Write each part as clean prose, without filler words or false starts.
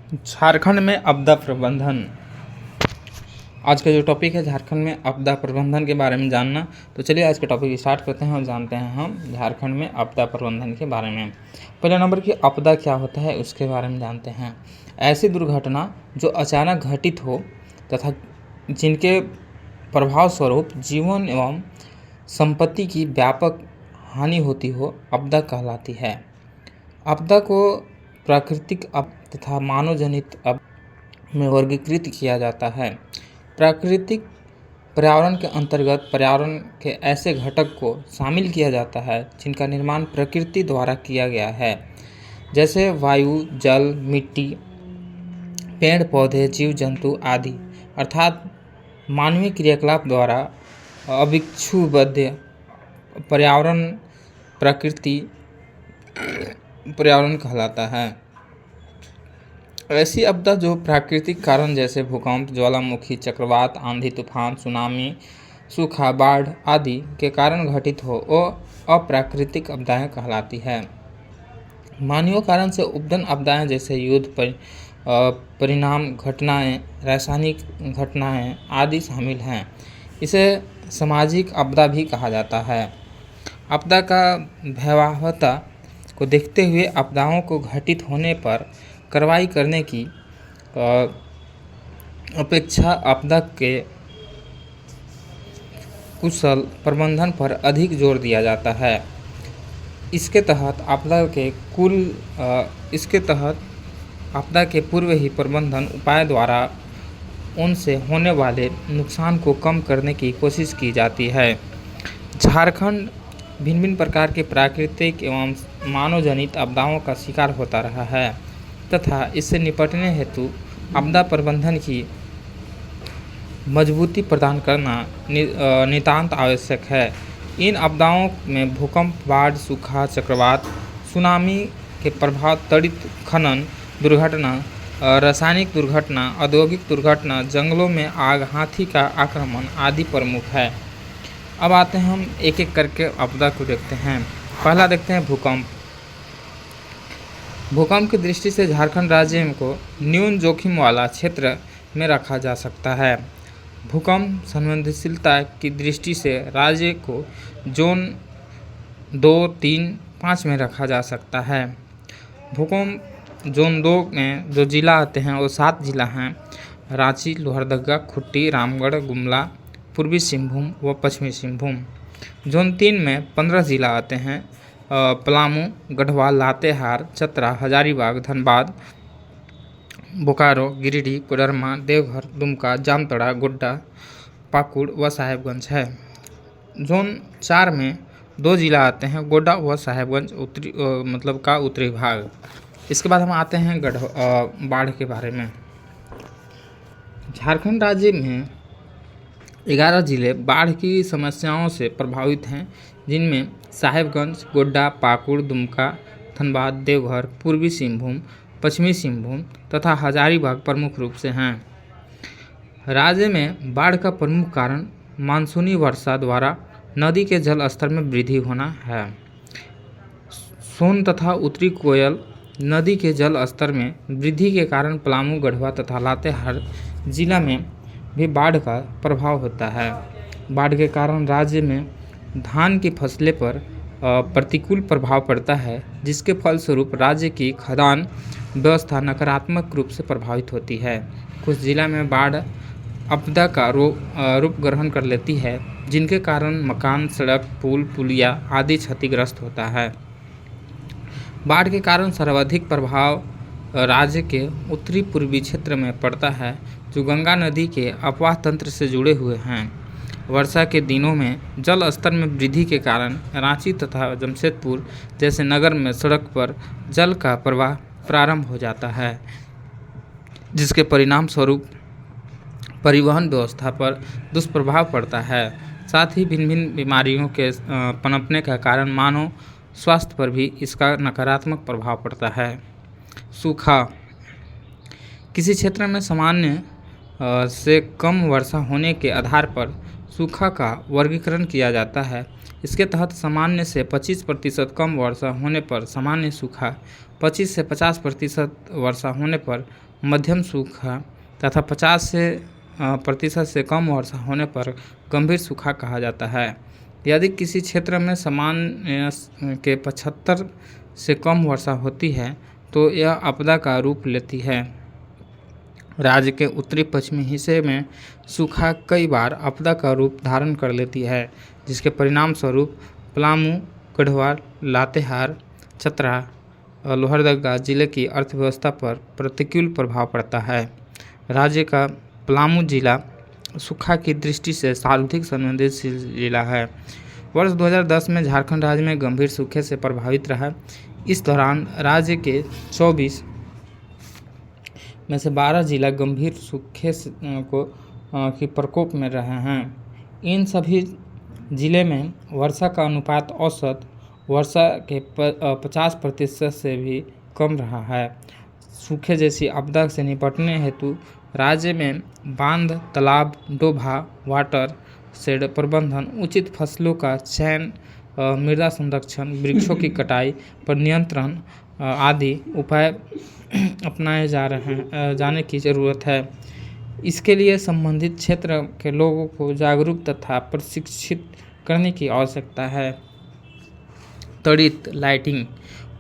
झारखंड में आपदा प्रबंधन। आज का जो टॉपिक है झारखंड में आपदा प्रबंधन के बारे में जानना। तो चलिए आज का टॉपिक स्टार्ट करते हैं और जानते हैं हम झारखंड में आपदा प्रबंधन के बारे में। पहले नंबर की आपदा क्या होता है उसके बारे में जानते हैं। ऐसी दुर्घटना जो अचानक घटित हो तथा जिनके प्रभाव स्वरूप जीवन एवं संपत्ति की व्यापक हानि होती हो, आपदा कहलाती है। आपदा को प्राकृतिक तथा मानव जनित में वर्गीकृत किया जाता है। प्राकृतिक पर्यावरण के अंतर्गत पर्यावरण के ऐसे घटक को शामिल किया जाता है जिनका निर्माण प्रकृति द्वारा किया गया है, जैसे वायु, जल, मिट्टी, पेड़ पौधे, जीव जंतु आदि, अर्थात मानवीय क्रियाकलाप द्वारा अविक्षुब्ध पर्यावरण पर्यावरण कहलाता है। ऐसी आपदा जो प्राकृतिक कारण जैसे भूकंप, ज्वालामुखी, चक्रवात, आंधी, तूफान, सुनामी, सूखा, बाढ़ आदि के कारण घटित हो, वो अप्राकृतिक आपदाएं कहलाती है। मानवीय कारण से उपन्न आपदाएं जैसे युद्ध, परिणाम घटनाएं, रासायनिक घटनाएं आदि शामिल हैं। इसे सामाजिक आपदा भी कहा जाता है। आपदा का भयावहता को देखते हुए आपदाओं को घटित होने पर कार्रवाई करने की अपेक्षा आपदा के कुशल प्रबंधन पर अधिक जोर दिया जाता है। इसके तहत आपदा के पूर्व ही प्रबंधन उपाय द्वारा उनसे होने वाले नुकसान को कम करने की कोशिश की जाती है। झारखंड भिन्न भिन्न प्रकार के प्राकृतिक एवं मानव जनित आपदाओं का शिकार होता रहा है तथा इससे निपटने हेतु आपदा प्रबंधन की मजबूती प्रदान करना नितांत आवश्यक है। इन आपदाओं में भूकंप, बाढ़, सूखा, चक्रवात, सुनामी के प्रभाव, त्वरित खनन दुर्घटना, रासायनिक दुर्घटना, औद्योगिक दुर्घटना, जंगलों में आग, हाथी का आक्रमण आदि प्रमुख है। अब आते हैं हम एक एक करके आपदा को देखते हैं। पहला देखते हैं भूकंप। भूकंप की दृष्टि से झारखंड राज्य को न्यून जोखिम वाला क्षेत्र में रखा जा सकता है। भूकंप संवेदनशीलता की दृष्टि से राज्य को जोन 2, 3, 5 में रखा जा सकता है। भूकंप जोन 2 में जो जिला आते हैं वो 7 जिला हैं: रांची, लोहरदगा, खूंटी, रामगढ़, गुमला, पूर्वी सिंहभूम व पश्चिमी सिंहभूम। जोन 3 में 15 जिला आते हैं: पलामू, गढ़वा, लातेहार, चतरा, हजारीबाग, धनबाद, बोकारो, गिरिडीह, कोडरमा, देवघर, दुमका, जामताड़ा, गोड्डा, पाकुड़ व साहेबगंज है। जोन 4 में 2 जिला आते हैं: गोड्डा व साहेबगंज उत्तरी भाग। इसके बाद हम आते हैं बाढ़ के बारे में। झारखंड राज्य में 11 जिले बाढ़ की समस्याओं से प्रभावित हैं, जिनमें साहेबगंज, गोड्डा, पाकुड़, दुमका, धनबाद, देवघर, पूर्वी सिंहभूम, पश्चिमी सिंहभूम तथा हजारीबाग प्रमुख रूप से हैं। राज्य में बाढ़ का प्रमुख कारण मानसूनी वर्षा द्वारा नदी के जल स्तर में वृद्धि होना है। सोन तथा उत्तरी कोयल नदी के जल स्तर में वृद्धि के कारण पलामू, गढ़वा तथा लातेहार जिला में भी बाढ़ का प्रभाव होता है। बाढ़ के कारण राज्य में धान की फसलें पर प्रतिकूल प्रभाव पड़ता है, जिसके फलस्वरूप राज्य की खाद्यान्न व्यवस्था नकारात्मक रूप से प्रभावित होती है। कुछ जिला में बाढ़ आपदा का रूप ग्रहण कर लेती है, जिनके कारण मकान, सड़क, पुल, पुलिया आदि क्षतिग्रस्त होता है। बाढ़ के कारण सर्वाधिक प्रभाव राज्य के उत्तरी पूर्वी क्षेत्र में पड़ता है, जो गंगा नदी के अपवाह तंत्र से जुड़े हुए हैं। वर्षा के दिनों में जल स्तर में वृद्धि के कारण रांची तथा जमशेदपुर जैसे नगर में सड़क पर जल का प्रवाह प्रारंभ हो जाता है, जिसके परिणाम स्वरूप परिवहन व्यवस्था पर दुष्प्रभाव पड़ता है। साथ ही भिन्न भिन्न बीमारियों के पनपने का कारण मानव स्वास्थ्य पर भी इसका नकारात्मक प्रभाव पड़ता है। सूखा। किसी क्षेत्र में सामान्य से कम वर्षा होने के आधार पर सूखा का वर्गीकरण किया जाता है। इसके तहत सामान्य से 25% कम वर्षा होने पर सामान्य सूखा, 25 से 50% वर्षा होने पर मध्यम सूखा तथा 50% से कम वर्षा होने पर गंभीर सूखा कहा जाता है। यदि किसी क्षेत्र में सामान्य के 75 से कम वर्षा होती है तो यह आपदा का रूप लेती है। राज्य के उत्तरी पश्चिमी हिस्से में सूखा कई बार आपदा का रूप धारण कर लेती है, जिसके परिणाम स्वरूप पलामू, गढ़वाल, लातेहार, चतरा और लोहरदगा जिले की अर्थव्यवस्था पर प्रतिकूल प्रभाव पड़ता है। राज्य का पलामू जिला सूखा की दृष्टि से सर्वाधिक संवेदनशील जिला है। वर्ष 2010 में झारखंड राज्य में गंभीर सूखे से प्रभावित रहा। इस दौरान राज्य के 24 में से 12 जिला गंभीर सूखे की प्रकोप में रहे हैं। इन सभी जिले में वर्षा का अनुपात औसत वर्षा के 50% से भी कम रहा है। सूखे जैसी आपदा से निपटने हेतु राज्य में बांध, तालाब, डोभा, वाटर शेड प्रबंधन, उचित फसलों का चयन, मृदा संरक्षण, वृक्षों की कटाई पर नियंत्रण आदि उपाय अपनाए जाने की जरूरत है। इसके लिए संबंधित क्षेत्र के लोगों को जागरूक तथा प्रशिक्षित करने की आवश्यकता है। त्वरित लाइटिंग।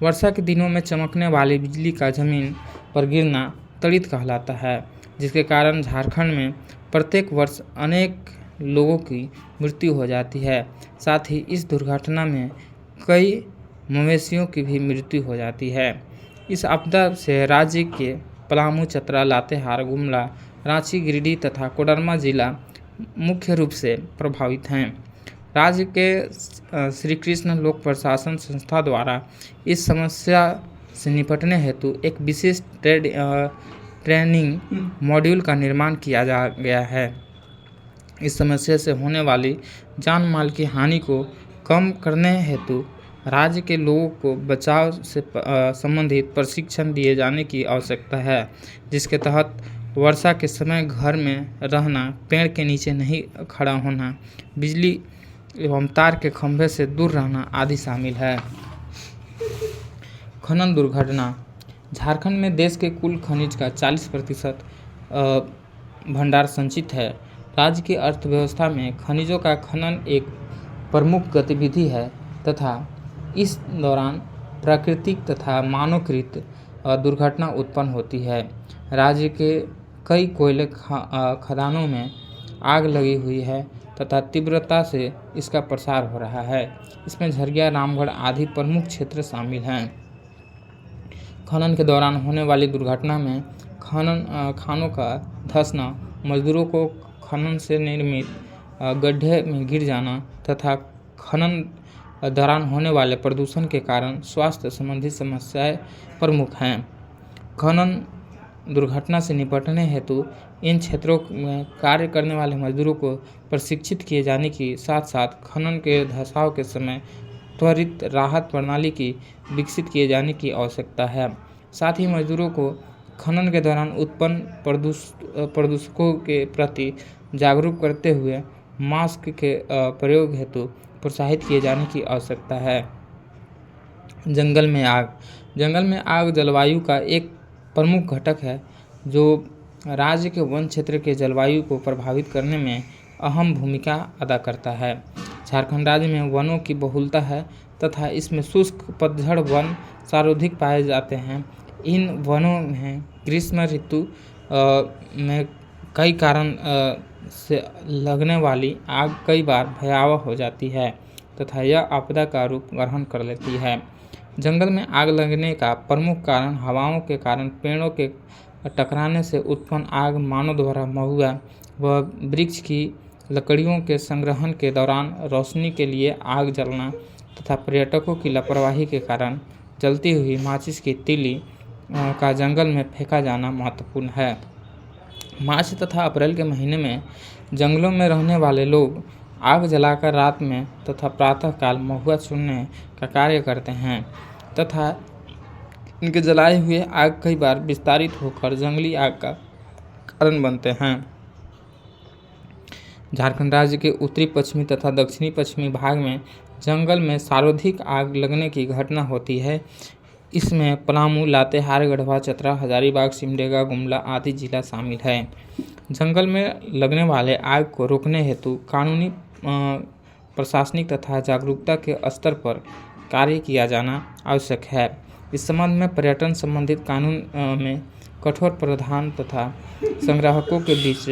वर्षा के दिनों में चमकने वाली बिजली का जमीन पर गिरना त्वरित कहलाता है, जिसके कारण झारखंड में प्रत्येक वर्ष अनेक लोगों की मृत्यु हो जाती है। साथ ही इस दुर्घटना में कई मवेशियों की भी मृत्यु हो जाती है। इस आपदा से राज्य के पलामू, चतरा, लातेहार, गुमला, रांची, गिरिडीह तथा कोडरमा जिला मुख्य रूप से प्रभावित हैं। राज्य के श्री कृष्ण लोक प्रशासन संस्था द्वारा इस समस्या से निपटने हेतु एक विशेष ट्रेनिंग मॉड्यूल का निर्माण किया गया है। इस समस्या से होने वाली जान माल की हानि को कम करने हेतु राज्य के लोगों को बचाव से संबंधित प्रशिक्षण दिए जाने की आवश्यकता है, जिसके तहत वर्षा के समय घर में रहना, पेड़ के नीचे नहीं खड़ा होना, बिजली एवं तार के खंभे से दूर रहना आदि शामिल है। खनन दुर्घटना। झारखंड में देश के कुल खनिज का 40% भंडार संचित है। राज्य की अर्थव्यवस्था में खनिजों का खनन एक प्रमुख गतिविधि है तथा इस दौरान प्राकृतिक तथा मानवकृत दुर्घटना उत्पन्न होती है। राज्य के कई कोयले खदानों में आग लगी हुई है तथा तीव्रता से इसका प्रसार हो रहा है। इसमें झरिया, रामगढ़ आदि प्रमुख क्षेत्र शामिल हैं। खनन के दौरान होने वाली दुर्घटना में खानों का धंसना, मजदूरों को खनन से निर्मित गड्ढे में गिर जाना तथा खनन दौरान होने वाले प्रदूषण के कारण स्वास्थ्य संबंधी समस्याएं प्रमुख हैं। खनन दुर्घटना से निपटने हेतु इन क्षेत्रों में कार्य करने वाले मजदूरों को प्रशिक्षित किए जाने के साथ साथ खनन के धंसाव के समय त्वरित राहत प्रणाली की विकसित किए जाने की आवश्यकता है। साथ ही मजदूरों को खनन के दौरान उत्पन्न प्रदूषकों के प्रति जागरूक करते हुए मास्क के प्रयोग हेतु प्रोत्साहित किए जाने की आवश्यकता है। जंगल में आग। जंगल में आग जलवायु का एक प्रमुख घटक है जो राज्य के वन क्षेत्र के जलवायु को प्रभावित करने में अहम भूमिका अदा करता है। झारखंड राज्य में वनों की बहुलता है तथा इसमें शुष्क पतझड़ वन सर्वाधिक पाए जाते हैं। इन वनों में ग्रीष्म ऋतु में कई कारण से लगने वाली आग कई बार भयावह हो जाती है तथा यह आपदा का रूप ग्रहण कर लेती है। जंगल में आग लगने का प्रमुख कारण हवाओं के कारण पेड़ों के टकराने से उत्पन्न आग, मानव द्वारा महुआ व वृक्ष की लकड़ियों के संग्रहण के दौरान रोशनी के लिए आग जलना तथा पर्यटकों की लापरवाही के कारण जलती हुई माचिस की तीली का जंगल में फेंका जाना महत्वपूर्ण है। मार्च तथा अप्रैल के महीने में जंगलों में रहने वाले लोग आग जलाकर रात में तथा प्रातःकाल महुआ चुनने का कार्य करते हैं तथा इनके जलाए हुए आग कई बार विस्तारित होकर जंगली आग का कारण बनते हैं। झारखंड राज्य के उत्तरी पश्चिमी तथा दक्षिणी पश्चिमी भाग में जंगल में सर्वाधिक आग लगने की घटना होती है। इसमें पलामू, लातेहार, गढ़वा, चतरा, हजारीबाग, सिमडेगा, गुमला आदि जिला शामिल है। जंगल में लगने वाले आग को रोकने हेतु कानूनी, प्रशासनिक तथा जागरूकता के स्तर पर कार्य किया जाना आवश्यक है। इस संबंध में पर्यटन संबंधित कानून में कठोर प्रावधान तथा संग्राहकों के बीच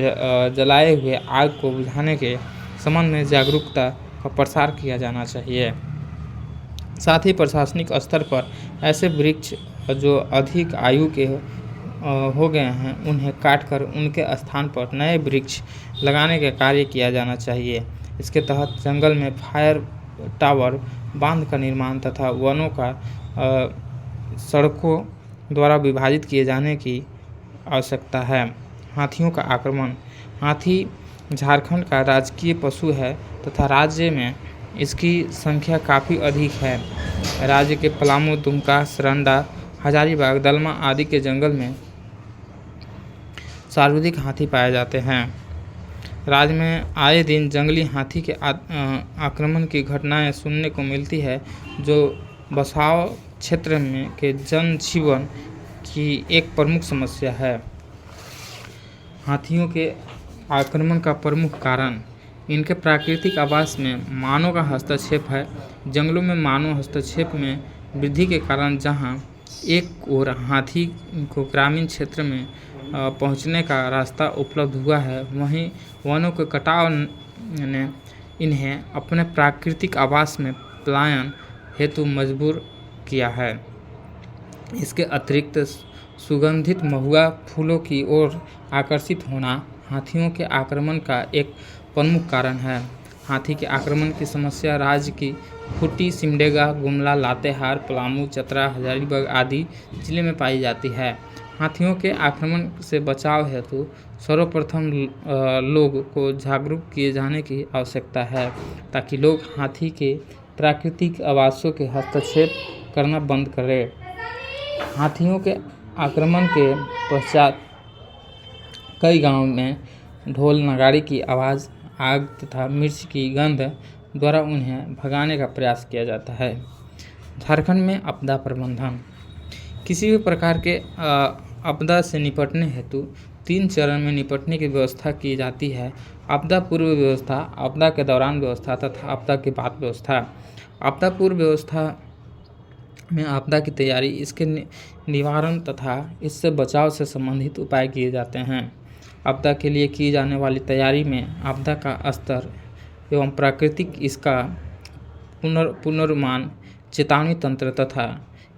जलाए हुए आग को बुझाने के संबंध में जागरूकता का प्रसार किया जाना चाहिए। साथ ही प्रशासनिक स्तर पर ऐसे वृक्ष जो अधिक आयु के हो गए हैं उन्हें काटकर उनके स्थान पर नए वृक्ष लगाने का कार्य किया जाना चाहिए। इसके तहत जंगल में फायर टावर, बांध का निर्माण तथा वनों का सड़कों द्वारा विभाजित किए जाने की आवश्यकता है। हाथियों का आक्रमण। हाथी झारखंड का राजकीय पशु है तथा राज्य में इसकी संख्या काफ़ी अधिक है। राज्य के पलामू, दुमका, सरंडा, हजारीबाग, दलमा आदि के जंगल में सर्वाधिक हाथी पाए जाते हैं। राज्य में आए दिन जंगली हाथी के आक्रमण की घटनाएं सुनने को मिलती है, जो बसाव क्षेत्र में के जनजीवन की एक प्रमुख समस्या है। हाथियों के आक्रमण का प्रमुख कारण इनके प्राकृतिक आवास में मानव का हस्तक्षेप है। जंगलों में मानव हस्तक्षेप में वृद्धि के कारण जहां एक ओर हाथी को ग्रामीण क्षेत्र में पहुंचने का रास्ता उपलब्ध हुआ है, वहीं वनों के कटाव ने इन्हें अपने प्राकृतिक आवास में पलायन हेतु मजबूर किया है। इसके अतिरिक्त सुगंधित महुआ फूलों की ओर आकर्षित होना हाथियों के आक्रमण का एक प्रमुख कारण है। हाथी के आक्रमण की समस्या राज्य की खूंटी, सिमडेगा, गुमला, लातेहार, पलामू, चतरा, हजारीबाग आदि जिले में पाई जाती है। हाथियों के आक्रमण से बचाव हेतु सर्वप्रथम लोग को जागरूक किए जाने की आवश्यकता है, ताकि लोग हाथी के प्राकृतिक आवासों के हस्तक्षेप करना बंद करें। हाथियों के आक्रमण के पश्चात कई गांवों में ढोल नगाड़े की आवाज़, आग तथा मिर्च की गंध द्वारा उन्हें भगाने का प्रयास किया जाता है। झारखंड में आपदा प्रबंधन। किसी भी प्रकार के आपदा से निपटने हेतु 3 चरण में निपटने की व्यवस्था की जाती है। आपदा पूर्व व्यवस्था, आपदा के दौरान व्यवस्था तथा आपदा के बाद व्यवस्था। आपदा पूर्व व्यवस्था में आपदा की तैयारी, इसके निवारण तथा इससे बचाव से संबंधित उपाय किए जाते हैं। आपदा के लिए की जाने वाली तैयारी में आपदा का स्तर एवं प्राकृतिक इसका पुनर्निर्माण, चेतावनी तंत्र तथा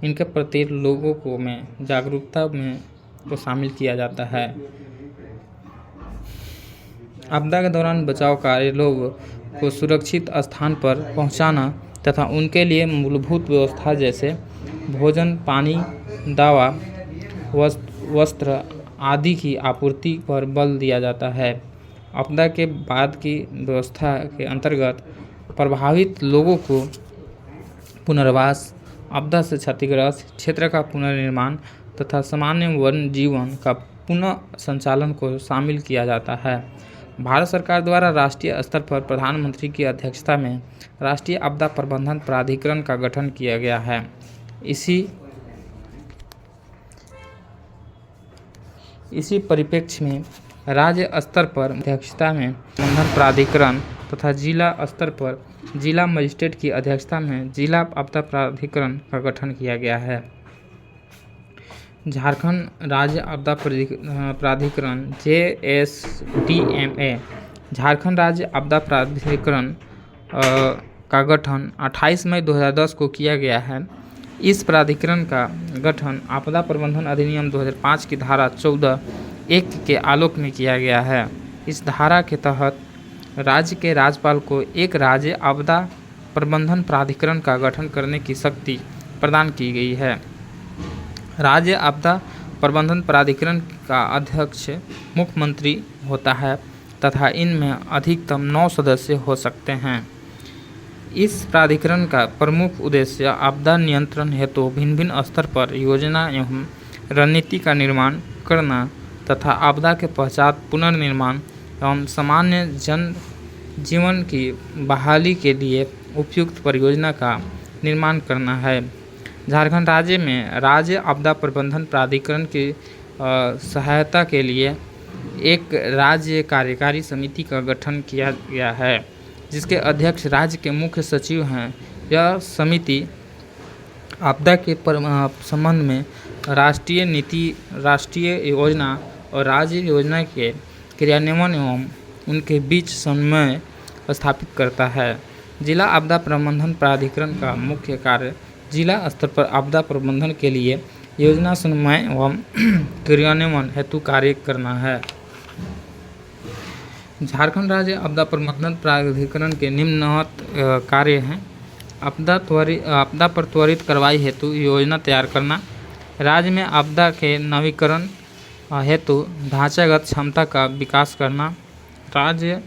इनके प्रति लोगों को में जागरूकता में को शामिल किया जाता है। आपदा के दौरान बचाव कार्य लोगों को सुरक्षित स्थान पर पहुंचाना तथा उनके लिए मूलभूत व्यवस्था जैसे भोजन, पानी, दवा, वस्त्र आदि की आपूर्ति पर बल दिया जाता है। आपदा के बाद की व्यवस्था के अंतर्गत प्रभावित लोगों को पुनर्वास, आपदा से क्षतिग्रस्त क्षेत्र का पुनर्निर्माण तथा सामान्य वन जीवन का पुनः संचालन को शामिल किया जाता है। भारत सरकार द्वारा राष्ट्रीय स्तर पर प्रधानमंत्री की अध्यक्षता में राष्ट्रीय आपदा प्रबंधन प्राधिकरण का गठन किया गया है। इसी परिप्रेक्ष्य में राज्य स्तर पर अध्यक्षता में प्रबंधन प्राधिकरण तथा जिला स्तर पर जिला मजिस्ट्रेट की अध्यक्षता में जिला आपदा प्राधिकरण का गठन किया गया है। झारखंड राज्य आपदा प्राधिकरण JSDMA, झारखंड राज्य आपदा प्राधिकरण का गठन 28 मई 2010 को किया गया है। इस प्राधिकरण का गठन आपदा प्रबंधन अधिनियम 2005 की धारा 14(1) के आलोक में किया गया है। इस धारा के तहत राज्य के राज्यपाल को एक राज्य आपदा प्रबंधन प्राधिकरण का गठन करने की शक्ति प्रदान की गई है। राज्य आपदा प्रबंधन प्राधिकरण का अध्यक्ष मुख्यमंत्री होता है तथा इनमें अधिकतम 9 सदस्य हो सकते हैं। इस प्राधिकरण का प्रमुख उद्देश्य आपदा नियंत्रण हेतु भिन्न स्तर पर योजना एवं रणनीति का निर्माण करना तथा आपदा के पश्चात पुनर्निर्माण एवं सामान्य जन जीवन की बहाली के लिए उपयुक्त परियोजना का निर्माण करना है। झारखंड राज्य में राज्य आपदा प्रबंधन प्राधिकरण की सहायता के लिए एक राज्य कार्यकारी समिति का गठन किया गया है, जिसके अध्यक्ष राज्य के मुख्य सचिव हैं। यह समिति आपदा के संबंध में राष्ट्रीय नीति, राष्ट्रीय योजना और राज्य योजना के क्रियान्वयन एवं उनके बीच समन्वय स्थापित करता है। जिला आपदा प्रबंधन प्राधिकरण का मुख्य कार्य जिला स्तर पर आपदा प्रबंधन के लिए योजना समन्वय एवं क्रियान्वयन हेतु कार्य करना है। झारखंड राज्य आपदा प्रबंधन प्राधिकरण के निम्नलिखित कार्य हैं। आपदा पर त्वरित कार्रवाई हेतु योजना तैयार करना, राज्य में आपदा के नवीकरण हेतु ढांचागत क्षमता का विकास करना, राज्य,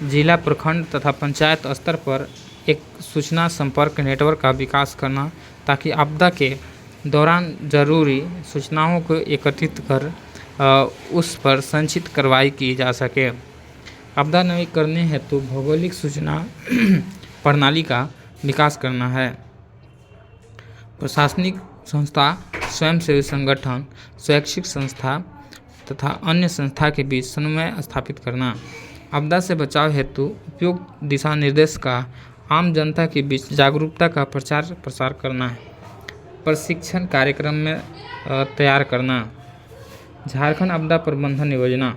जिला, प्रखंड तथा पंचायत स्तर पर एक सूचना संपर्क नेटवर्क का विकास करना ताकि आपदा के दौरान जरूरी सूचनाओं को एकत्रित कर उस पर संचित कार्रवाई की जा सके। आपदा नवीकरण हेतु भौगोलिक सूचना प्रणाली का विकास करना है। प्रशासनिक संस्था, स्वयंसेवी संगठन, शैक्षिक संस्था तथा अन्य संस्था के बीच समन्वय स्थापित करना। आपदा से बचाव हेतु उपयुक्त दिशा निर्देश का आम जनता के बीच जागरूकता का प्रचार प्रसार करना है। प्रशिक्षण कार्यक्रम में तैयार करना। झारखंड आपदा प्रबंधन योजना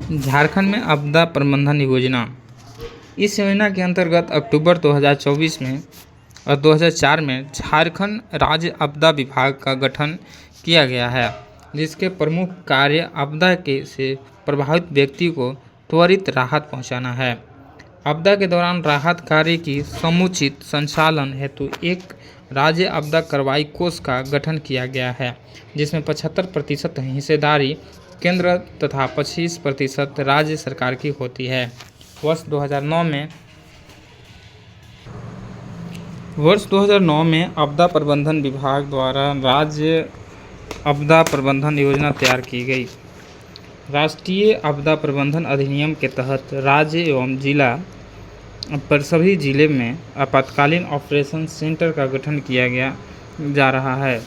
झारखंड में आपदा प्रबंधन योजना, इस योजना के अंतर्गत अक्टूबर 2024 में और 2004 में झारखंड राज्य आपदा विभाग का गठन किया गया है, जिसके प्रमुख कार्य आपदा से प्रभावित व्यक्ति को त्वरित राहत पहुंचाना है। आपदा के दौरान राहत कार्य की समुचित संचालन हेतु एक राज्य आपदा कार्रवाई कोष का गठन किया गया है, जिसमें 75% हिस्सेदारी केंद्र तथा 25% राज्य सरकार की होती है। वर्ष 2009 में आपदा प्रबंधन विभाग द्वारा राज्य आपदा प्रबंधन योजना तैयार की गई। राष्ट्रीय आपदा प्रबंधन अधिनियम के तहत राज्य एवं जिला पर सभी जिले में आपातकालीन ऑपरेशन सेंटर का गठन किया गया जा रहा है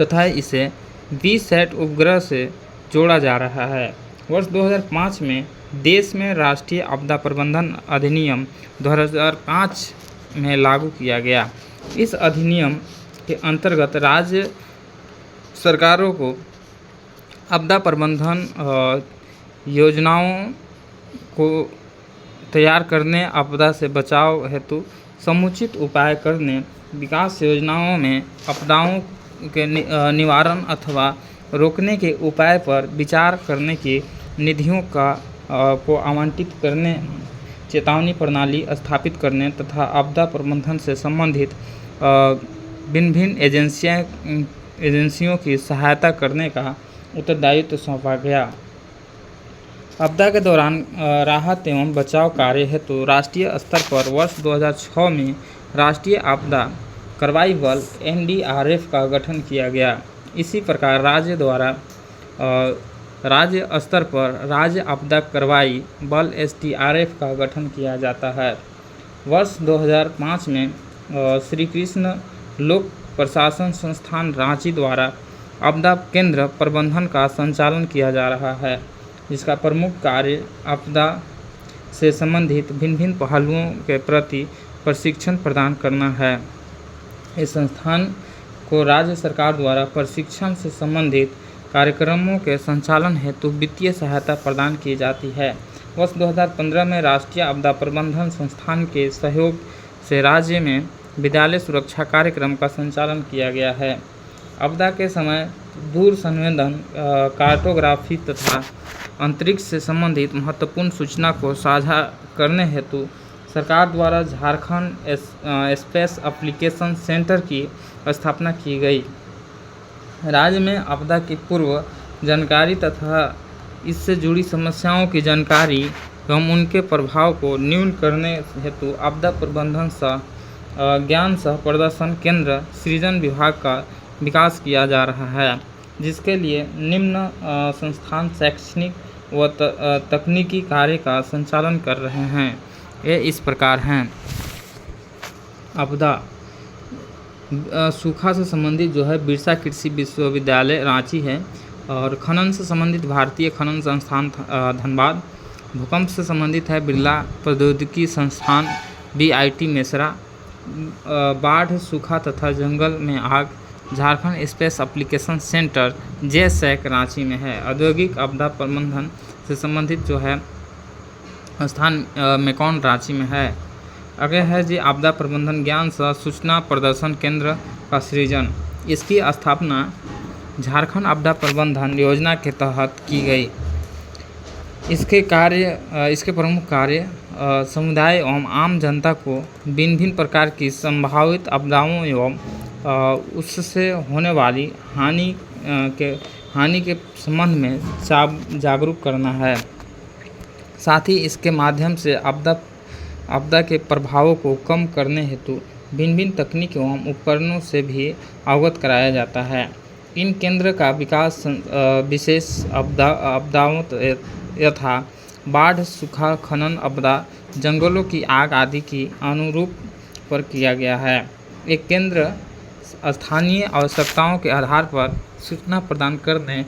तथा इसे वीसैट उपग्रह से जोड़ा जा रहा है। वर्ष 2005 में देश में राष्ट्रीय आपदा प्रबंधन अधिनियम 2005 में लागू किया गया। इस अधिनियम के अंतर्गत राज्य सरकारों को आपदा प्रबंधन योजनाओं को तैयार करने, आपदा से बचाव हेतु समुचित उपाय करने, विकास योजनाओं में आपदाओं के निवारण अथवा रोकने के उपाय पर विचार करने की निधियों को आवंटित करने, चेतावनी प्रणाली स्थापित करने तथा आपदा प्रबंधन से संबंधित भिन्न एजेंसियों की सहायता करने का उत्तरदायित्व सौंपा गया। आपदा के दौरान राहत एवं बचाव कार्य हेतु राष्ट्रीय स्तर पर वर्ष 2006 में राष्ट्रीय आपदा कार्रवाई बल NDRF का गठन किया गया। इसी प्रकार राज्य द्वारा राज्य स्तर पर राज्य आपदा कार्रवाई बल SDRF का गठन किया जाता है। वर्ष 2005 में श्री कृष्ण लोक प्रशासन संस्थान रांची द्वारा आपदा केंद्र प्रबंधन का संचालन किया जा रहा है, जिसका प्रमुख कार्य आपदा से संबंधित भिन्न पहलुओं के प्रति प्रशिक्षण प्रदान करना है। इस संस्थान को राज्य सरकार द्वारा प्रशिक्षण से संबंधित कार्यक्रमों के संचालन हेतु वित्तीय सहायता प्रदान की जाती है। वर्ष 2015 में राष्ट्रीय आपदा प्रबंधन संस्थान के सहयोग से राज्य में विद्यालय सुरक्षा कार्यक्रम का संचालन किया गया है। आपदा के समय दूर संवेदन, कार्टोग्राफी तथा अंतरिक्ष से संबंधित महत्वपूर्ण सूचना को साझा करने हेतु सरकार द्वारा झारखंड स्पेस एप्लीकेशन सेंटर की स्थापना की गई। राज्य में आपदा की पूर्व जानकारी तथा इससे जुड़ी समस्याओं की जानकारी एवं उनके प्रभाव को न्यून करने हेतु आपदा प्रबंधन सह ज्ञान सह प्रदर्शन केंद्र सृजन विभाग का विकास किया जा रहा है, जिसके लिए निम्न संस्थान शैक्षणिक व तकनीकी कार्य का संचालन कर रहे हैं। ये इस प्रकार हैं। आपदा सूखा से संबंधित जो है बिरसा कृषि विश्वविद्यालय रांची है, और खनन से संबंधित भारतीय खनन संस्थान धनबाद। भूकंप से संबंधित है बिरला प्रौद्योगिकी संस्थान BIT मेसरा। बाढ़, सूखा तथा जंगल में आग, Jharkhand space application centre JSAC Ranchi में है। औद्योगिक आपदा प्रबंधन से संबंधित जो है स्थान मेकॉन रांची में है। आगे है जी आपदा प्रबंधन ज्ञान सह सूचना प्रदर्शन केंद्र का सृजन। इसकी स्थापना झारखंड आपदा प्रबंधन योजना के तहत की गई। इसके प्रमुख कार्य समुदाय एवं आम जनता को भिन्न भिन्न प्रकार की संभावित आपदाओं एवं उससे होने वाली हानि के संबंध में जागरूक करना है। साथ ही इसके माध्यम से आपदा के प्रभावों को कम करने हेतु भिन्न भिन्न तकनीक एवं उपकरणों से भी अवगत कराया जाता है। इन केंद्र का विकास विशेष आपदाओं यथा बाढ़, सूखा, खनन आपदा, जंगलों की आग आदि की अनुरूप पर किया गया है। एक केंद्र स्थानीय आवश्यकताओं के आधार पर सूचना प्रदान करने,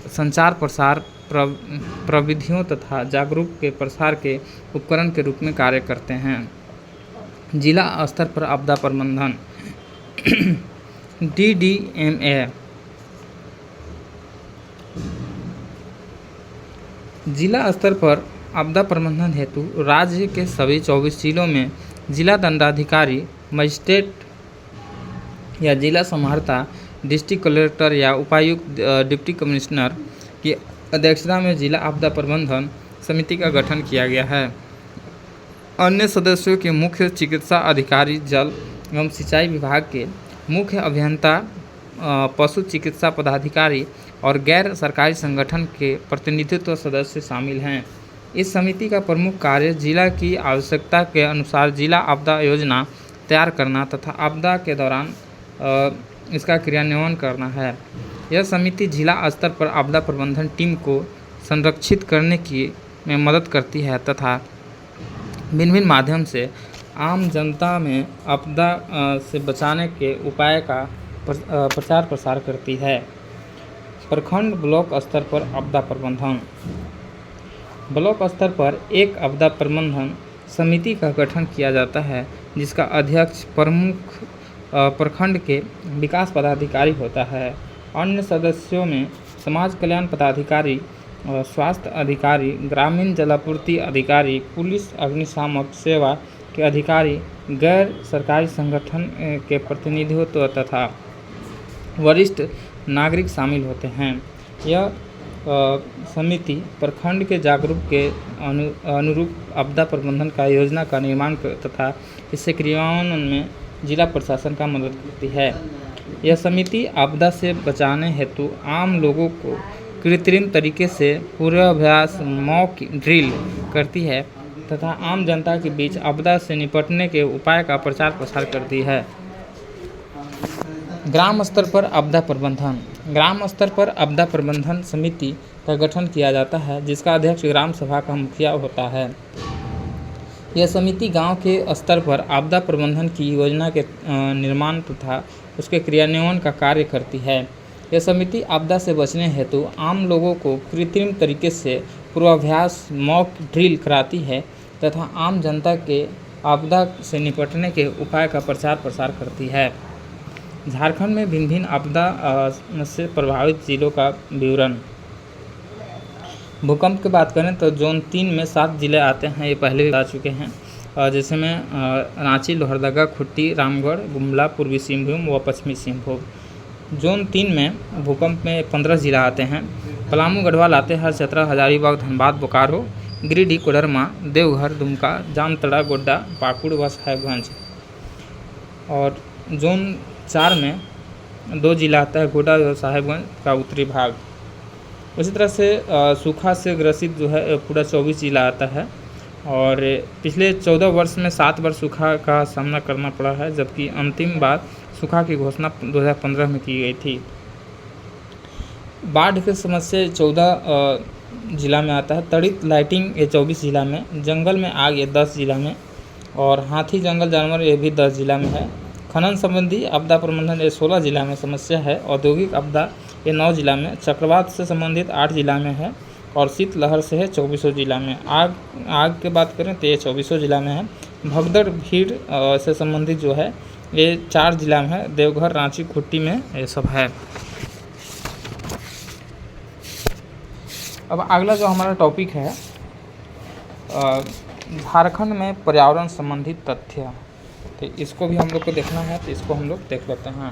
संचार प्रसार प्रविधियों तथा जागरूक के प्रसार के उपकरण के रूप में कार्य करते हैं। जिला स्तर पर आपदा प्रबंधन DDMA। जिला स्तर पर आपदा प्रबंधन हेतु राज्य के सभी 24 जिलों में जिला दंडाधिकारी, मजिस्ट्रेट या जिला समाहर्ता, डिस्ट्रिक्ट कलेक्टर या उपायुक्त, डिप्टी कमिश्नर की अध्यक्षता में जिला आपदा प्रबंधन समिति का गठन किया गया है। अन्य सदस्यों के मुख्य चिकित्सा अधिकारी, जल एवं सिंचाई विभाग के मुख्य अभियंता, पशु चिकित्सा पदाधिकारी और गैर सरकारी संगठन के प्रतिनिधित्व सदस्य शामिल हैं। इस समिति का प्रमुख कार्य जिला की आवश्यकता के अनुसार जिला आपदा योजना तैयार करना तथा आपदा के दौरान इसका क्रियान्वयन करना है। यह समिति जिला स्तर पर आपदा प्रबंधन टीम को संरक्षित करने में मदद करती है तथा भिन्न भिन्न माध्यम से आम जनता में आपदा से बचाने के उपाय का प्रचार प्रसार करती है। प्रखंड ब्लॉक स्तर पर आपदा प्रबंधन। ब्लॉक स्तर पर एक आपदा प्रबंधन समिति का गठन किया जाता है, जिसका अध्यक्ष प्रमुख प्रखंड के विकास पदाधिकारी होता है। अन्य सदस्यों में समाज कल्याण पदाधिकारी, स्वास्थ्य अधिकारी, ग्रामीण जलापूर्ति अधिकारी, पुलिस अग्निशामक सेवा के अधिकारी, गैर सरकारी संगठन के प्रतिनिधित्व तथा वरिष्ठ नागरिक शामिल होते हैं। यह समिति प्रखंड के जागरूक के अनुरूप आपदा प्रबंधन का योजना का निर्माण तथा इससे क्रियान्वयन में जिला प्रशासन का मदद करती है। यह समिति आपदा से बचाने हेतु आम लोगों को कृत्रिम तरीके से पूर्वाभ्यास, मॉक ड्रिल करती है तथा आम जनता के बीच आपदा से निपटने के उपाय का प्रचार प्रसार करती है। ग्राम स्तर पर आपदा प्रबंधन। ग्राम स्तर पर आपदा प्रबंधन समिति का गठन किया जाता है, जिसका अध्यक्ष ग्राम सभा का मुखिया होता है। यह समिति गांव के स्तर पर आपदा प्रबंधन की योजना के निर्माण तथा उसके क्रियान्वयन का कार्य करती है। यह समिति आपदा से बचने हेतु आम लोगों को कृत्रिम तरीके से पूर्वाभ्यास, मॉक ड्रिल कराती है तथा आम जनता के आपदा से निपटने के उपाय का प्रचार प्रसार करती है। झारखंड में भिन्न भिन्न आपदा से प्रभावित जिलों का विवरण। भूकंप की बात करें तो जोन 3 में 7 जिले आते हैं, ये पहले भी आ चुके हैं, जैसे में रांची, लोहरदगा, खूंटी, रामगढ़, गुमला, पूर्वी सिंहभूम व पश्चिमी सिंहभूम। जोन 3 में भूकंप में 15 जिला आते हैं। पलामू, गढ़वा, लातेहार, चतरा, हजारीबाग, धनबाद, बोकारो, गिरिडीह, कोडरमा, देवघर, दुमका, जामताड़ा, गोड्डा, पाकुड़ व साहेबगंज। और जोन 4 में 2 जिला आता है, गोड्डा और साहेबगंज का उत्तरी भाग। उसी तरह से सूखा से ग्रसित जो है पूरा 24 जिला आता है, और पिछले 14 वर्ष में 7 बार सूखा का सामना करना पड़ा है, जबकि अंतिम बार सूखा की घोषणा 2015 में की गई थी। बाढ़ की समस्या जिला में आता है। तड़ित लाइटिंग ये 24 जिला में, जंगल में आग ये 10 जिला में, और हाथी जंगल जानवर ये भी 10 जिला में है। खनन संबंधी आपदा प्रबंधन ये 16 जिला में समस्या है। औद्योगिक आपदा ये 9 जिला में, चक्रवात से संबंधित 8 जिला में है, और शीतलहर से है 24 जिला में। आग की बात करें तो ये 24 जिला में है। भगदड़ भीड़ से संबंधित जो है ये 4 जिला में है, देवघर, रांची, खूंटी में ये सब है। अब अगला जो हमारा टॉपिक है झारखंड में पर्यावरण संबंधित तथ्य, तो इसको भी हम लोग को देखना है, तो इसको हम लोग देख लेते हैं।